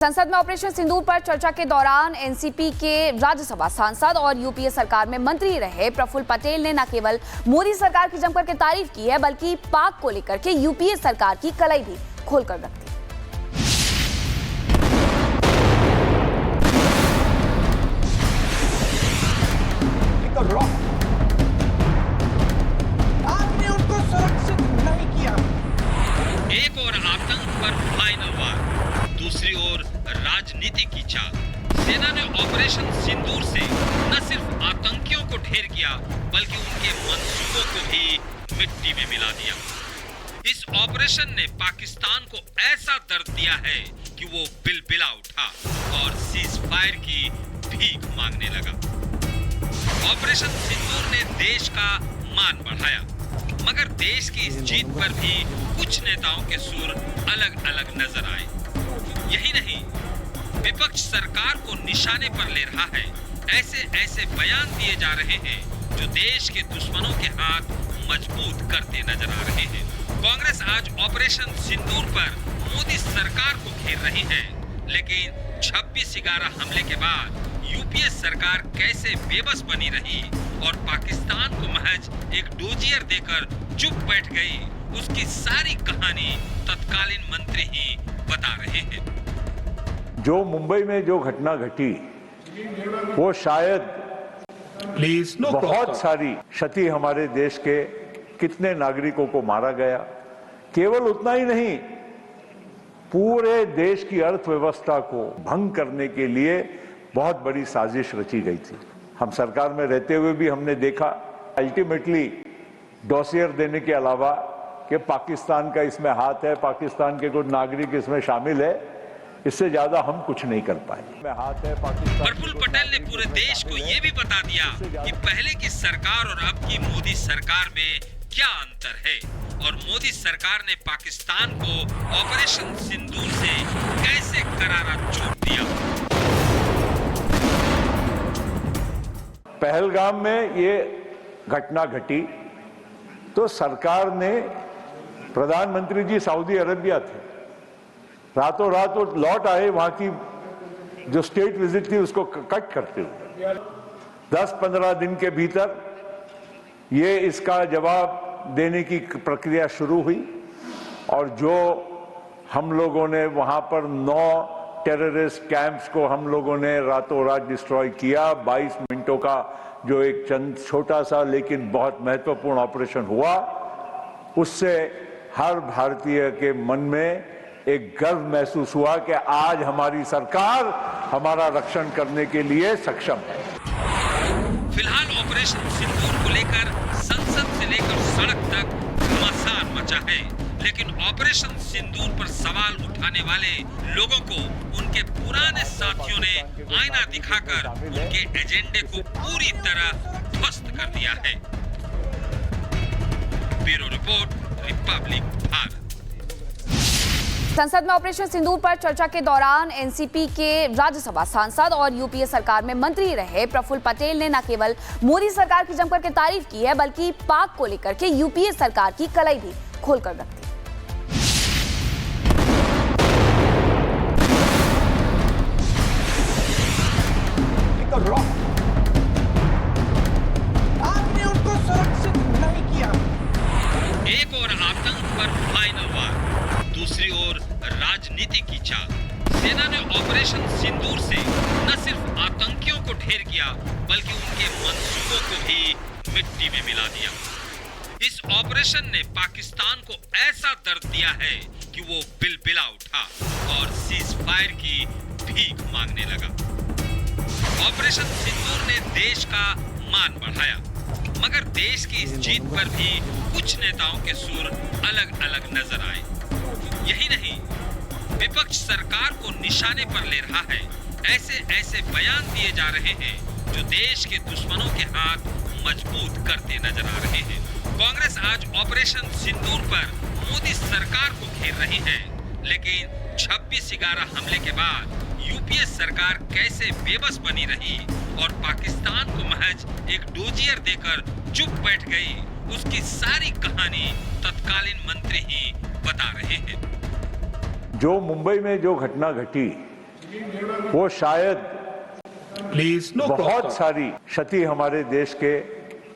संसद में ऑपरेशन सिंदूर पर चर्चा के दौरान एनसीपी के राज्यसभा सांसद और यूपीए सरकार में मंत्री रहे प्रफुल्ल पटेल ने न केवल मोदी सरकार की जमकर के तारीफ की है, बल्कि पाक को लेकर के यूपीए सरकार की कलाई भी खोलकर रखी। आपने उनको सुरक्षित नहीं किया। एक और आतंक पर फाइनल वार, दूसरी ओर राजनीति की चाल। सेना ने ऑपरेशन सिंदूर से न सिर्फ आतंकियों को ढेर किया, बल्कि उनके मंसूबों को भी मिट्टी में मिला दिया। इस ऑपरेशन ने पाकिस्तान को ऐसा दर्द दिया है कि वो बिलबिला उठा और सीज फायर की भीख मांगने लगा। ऑपरेशन सिंदूर ने देश का मान बढ़ाया, मगर देश की इस जीत पर भी कुछ नेताओं के सुर अलग अलग नजर आए। यही नहीं, विपक्ष सरकार को निशाने पर ले रहा है। ऐसे बयान दिए जा रहे हैं जो देश के दुश्मनों के हाथ मजबूत करते नजर आ रहे हैं। कांग्रेस आज ऑपरेशन सिंदूर पर मोदी सरकार को घेर रही है, लेकिन 26/11 हमले के बाद यूपीए सरकार कैसे बेबस बनी रही और पाकिस्तान को महज एक डोजियर देकर चुप बैठ गई, उसकी सारी कहानी तत्कालीन मंत्री ही बता रहे हैं। जो मुंबई में जो घटना घटी वो शायद बहुत सारी क्षति, हमारे देश के कितने नागरिकों को मारा गया, केवल उतना ही नहीं, पूरे देश की अर्थव्यवस्था को भंग करने के लिए बहुत बड़ी साजिश रची गई थी। हम सरकार में रहते हुए भी हमने देखा, अल्टीमेटली डॉसियर देने के अलावा कि पाकिस्तान का इसमें हाथ है, पाकिस्तान के कुछ नागरिक इसमें शामिल है, इससे ज्यादा हम कुछ नहीं कर पाए। हाथ है पाकिस्तान। प्रफुल्ल पटेल ने पूरे देश को ये भी बता दिया कि पहले की सरकार और अब की मोदी सरकार में क्या अंतर है और मोदी सरकार ने पाकिस्तान को ऑपरेशन सिंदूर से कैसे करारा चोट दिया। पहलगाम में ये घटना घटी तो सरकार ने, प्रधानमंत्री जी सऊदी अरेबिया थे, रातों रात वो लौट आए, वहां की जो स्टेट विजिट थी उसको कट करते हुए 10-15 दिन के भीतर ये इसका जवाब देने की प्रक्रिया शुरू हुई और जो हम लोगों ने वहां पर 9 टेररिस्ट कैंप्स को हम लोगों ने रातों रात डिस्ट्रॉय किया। 22 मिनटों का जो एक छोटा सा लेकिन बहुत महत्वपूर्ण ऑपरेशन हुआ, उससे हर भारतीय के मन में एक गर्व महसूस हुआ कि आज हमारी सरकार हमारा रक्षण करने के लिए सक्षम है। फिलहाल ऑपरेशन सिंदूर को लेकर संसद से लेकर सड़क तक घमासान मचा है, लेकिन ऑपरेशन सिंदूर पर सवाल उठाने वाले लोगों को उनके पुराने साथियों ने आईना दिखाकर उनके एजेंडे को पूरी तरह ध्वस्त कर दिया है। Bureau report, Republic Bharat. संसद में ऑपरेशन सिंदूर पर चर्चा के दौरान एनसीपी के राज्यसभा सांसद और यूपीए सरकार में मंत्री रहे प्रफुल्ल पटेल ने न केवल मोदी सरकार की जमकर के तारीफ की है, बल्कि पाक को लेकर के यूपीए सरकार की कलाई भी खोलकर रखी। आपने उनको सुरक्षित नहीं किया। एक और आतंक पर फाइनल वार, दूसरी ओर राजनीति की चाल। सेना ने ऑपरेशन सिंदूर से न सिर्फ आतंकियों को ढेर किया, बल्कि उनके मंसूबों को भी मिट्टी में मिला दिया। इस ऑपरेशन ने पाकिस्तान को ऐसा दर्द दिया है कि वो बिलबिला उठा और सीज फायर की भीख मांगने लगा। ऑपरेशन सिंदूर ने देश का मान बढ़ाया, मगर देश की इस जीत पर भी कुछ नेताओं के सुर अलग अलग नजर आए। यही नहीं, विपक्ष सरकार को निशाने पर ले रहा है। ऐसे बयान दिए जा रहे हैं जो देश के दुश्मनों के हाथ मजबूत करते नजर आ रहे हैं। कांग्रेस आज ऑपरेशन सिंदूर पर मोदी सरकार को घेर रही है, लेकिन 26/11 हमले के बाद यूपीए सरकार कैसे बेबस बनी रही और पाकिस्तान को महज एक डोजियर देकर चुप बैठ गई, उसकी सारी कहानी तत्कालीन मंत्री ही बता रहे हैं। जो मुंबई में जो घटना घटी वो शायद प्लीज नो बहुत सारी क्षति हमारे देश के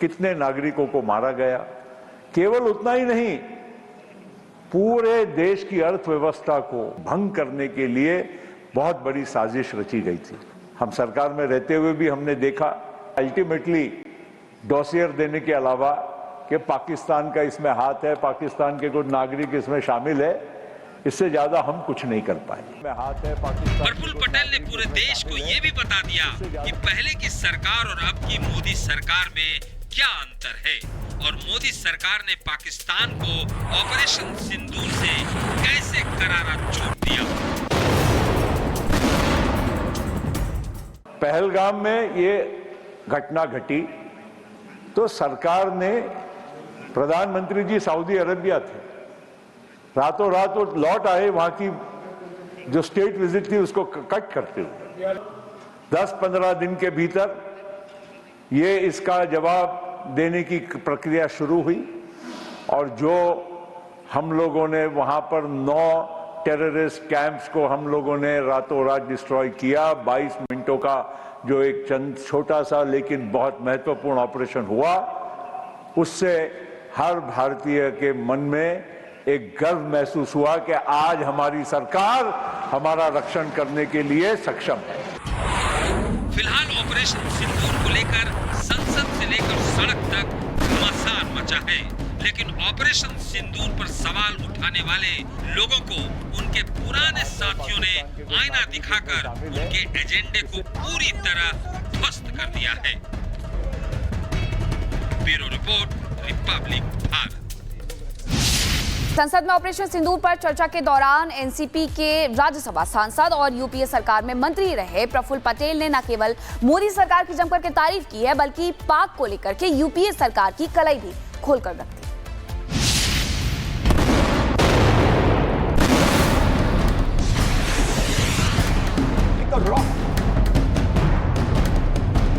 कितने नागरिकों को मारा गया। केवल उतना ही नहीं, पूरे देश की अर्थव्यवस्था को भंग करने के लिए बहुत बड़ी साजिश रची गई थी। हम सरकार में रहते हुए भी हमने देखा, अल्टीमेटली डॉसियर देने के अलावा कि पाकिस्तान का इसमें हाथ है, पाकिस्तान के कुछ नागरिक इसमें शामिल है, इससे ज्यादा हम कुछ नहीं कर पाए। हाथ है पाकिस्तान। प्रफुल्ल पटेल ने पूरे देश को ये भी बता दिया कि पहले की सरकार और अब की मोदी सरकार में क्या अंतर है और मोदी सरकार ने पाकिस्तान को ऑपरेशन सिंदूर से कैसे करारा चोट दिया। पहलगाम में ये घटना घटी तो सरकार ने, प्रधानमंत्री जी सऊदी अरेबिया थे, रातों रात वो लौट आए, वहां की जो स्टेट विजिट थी उसको कट करते हुए 10-15 दिन के भीतर ये इसका जवाब देने की प्रक्रिया शुरू हुई और जो हम लोगों ने वहां पर 9 टेररिस्ट कैंप्स को हम लोगों ने रातों रात डिस्ट्रॉय किया। 22 मिनटों का जो एक चंद छोटा सा लेकिन बहुत महत्वपूर्ण ऑपरेशन हुआ, उससे हर भारतीय के मन में एक गर्व महसूस हुआ कि आज हमारी सरकार हमारा रक्षण करने के लिए सक्षम है। फिलहाल ऑपरेशन सिंदूर को लेकर संसद से लेकर सड़क तक घमासान मचा है, लेकिन ऑपरेशन सिंदूर पर सवाल उठाने वाले लोगों को उनके पुराने साथियों ने आईना दिखाकर उनके एजेंडे को पूरी तरह ध्वस्त कर दिया है। Bureau report, Republic Bharat. संसद में ऑपरेशन सिंदूर पर चर्चा के दौरान एनसीपी के राज्यसभा सांसद और यूपीए सरकार में मंत्री रहे प्रफुल्ल पटेल ने न केवल मोदी सरकार की जमकर के तारीफ की है, बल्कि पाक को लेकर के यूपीए सरकार की कलाई भी खोलकर रखी।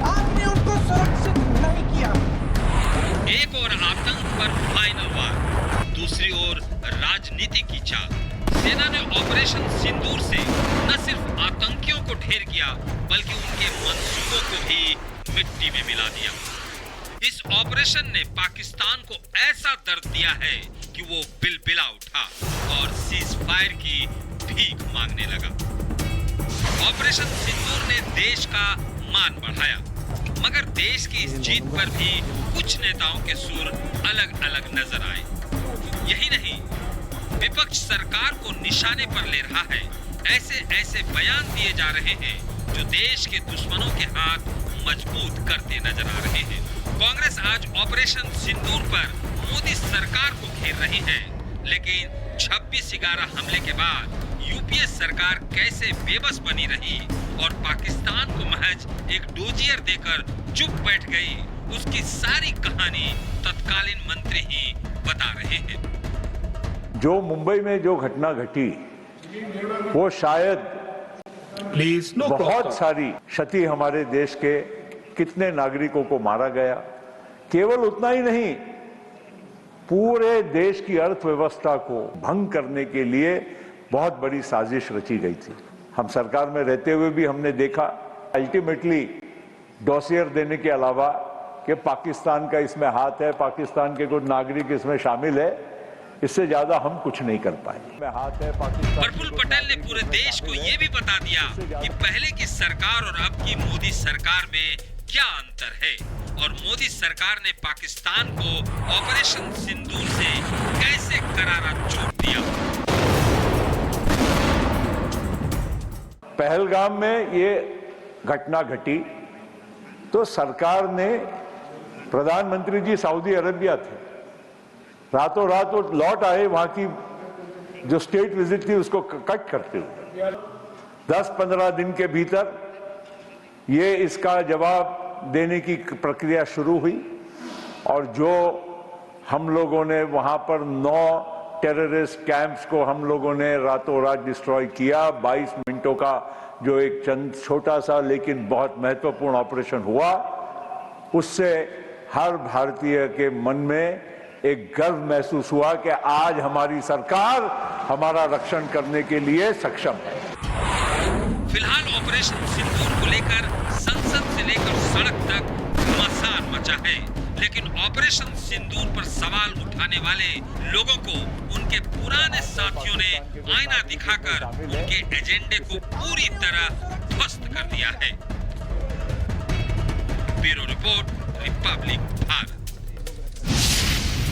आपने उनको सुरक्षित नहीं किया। एक और आतंक पर फाइनल वार, दूसरी ओर राजनीति की चाल। सेना ने ऑपरेशन सिंदूर से न सिर्फ आतंकियों को ढेर किया, बल्कि उनके मंसूबों को भी मिट्टी में मिला दिया। इस ऑपरेशन ने पाकिस्तान को ऐसा दर्द दिया है कि वो बिलबिला उठा और सीज फायर की भीख मांगने लगा। ऑपरेशन सिंदूर ने देश का मान बढ़ाया, मगर देश की इस जीत पर भी कुछ नेताओं के सुर अलग अलग नजर आए। यही नहीं, विपक्ष सरकार को निशाने पर ले रहा है। ऐसे बयान दिए जा रहे हैं जो देश के दुश्मनों के हाथ मजबूत करते नजर आ रहे हैं। कांग्रेस आज ऑपरेशन सिंदूर पर मोदी सरकार को घेर रही है, लेकिन 26/11 हमले के बाद यूपीए सरकार कैसे बेबस बनी रही और पाकिस्तान को महज एक डोजियर देकर चुप बैठ गई, उसकी सारी कहानी तत्कालीन मंत्री ही बता रहे हैं। जो मुंबई में जो घटना घटी वो शायद प्लीज नो बहुत सारी क्षति हमारे देश के कितने नागरिकों को मारा गया। केवल उतना ही नहीं, पूरे देश की अर्थव्यवस्था को भंग करने के लिए बहुत बड़ी साजिश रची गई थी। हम सरकार में रहते हुए भी हमने देखा, अल्टीमेटली डॉसियर देने के अलावा कि पाकिस्तान का इसमें हाथ है, पाकिस्तान के कुछ नागरिक इसमें शामिल है, इससे ज्यादा हम कुछ नहीं कर पाए। हाथ है पाकिस्तान। प्रफुल्ल पटेल ने पूरे देश को ये भी बता दिया कि पहले की सरकार और अब की मोदी सरकार में क्या अंतर है और मोदी सरकार ने पाकिस्तान को ऑपरेशन सिंदूर से कैसे करारा चोट दिया। पहलगाम में ये घटना घटी तो सरकार ने, प्रधानमंत्री जी सऊदी अरेबिया थे, रातों रात वो लौट आए, वहां की जो स्टेट विजिट थी उसको कट करते हुए 10-15 दिन के भीतर ये इसका जवाब देने की प्रक्रिया शुरू हुई और जो हम लोगों ने वहां पर 9 टेररिस्ट कैंप्स को हम लोगों ने रातों रात डिस्ट्रॉय किया। 22 मिनटों का जो एक चंद छोटा सा लेकिन बहुत महत्वपूर्ण ऑपरेशन हुआ, उससे हर भारतीय के मन में एक गर्व महसूस हुआ कि आज हमारी सरकार हमारा रक्षण करने के लिए सक्षम है। ऑपरेशन सिंदूर को लेकर संसद से लेकर सड़क तक घमासान मचा है, लेकिन ऑपरेशन सिंदूर पर सवाल उठाने वाले लोगों को उनके पुराने साथियों ने आईना दिखाकर उनके एजेंडे को पूरी तरह ध्वस्त कर दिया है। Bureau report, Republic Bharat.